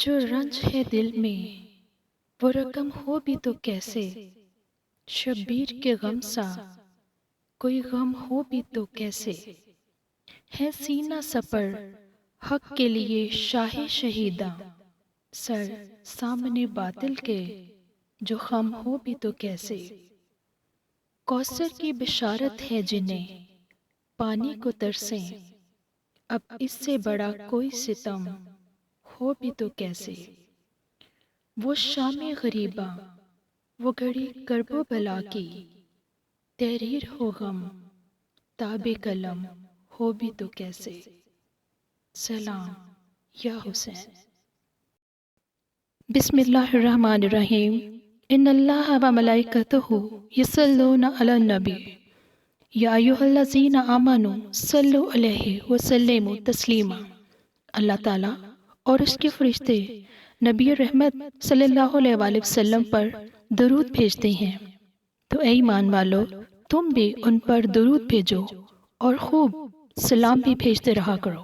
جو رنج ہے دل میں وہ رقم ہو بھی تو کیسے، شبیر کے غم سا کوئی غم ہو بھی تو کیسے، ہے سینہ سپر حق کے لیے شاہ شہیداں، سر سامنے باطل کے جو خم ہو بھی تو کیسے، کوثر کی بشارت ہے جنہیں پانی کو ترسیں، اب اس سے بڑا کوئی ستم ہو بھی تو کیسے، وہ شام غریباں وہ گھڑی کرب و بلا کی، تحریر ہو غم تاب قلم ہو بھی تو کیسے، سلام یا حسین۔ بسم اللہ الرحمن الرحیم۔ ان اللہ و ملائکتہ یصلون علی النبی یا ایھا الذین آمنوا صلوا علیہ وسلموا تسلیما۔ اللہ تعالیٰ اور اس کے فرشتے نبی رحمت صلی اللہ علیہ وآلہ وسلم پر درود بھیجتے ہیں، تو اے ایمان والو تم بھی ان پر درود بھیجو اور خوب سلام بھی بھیجتے رہا کرو۔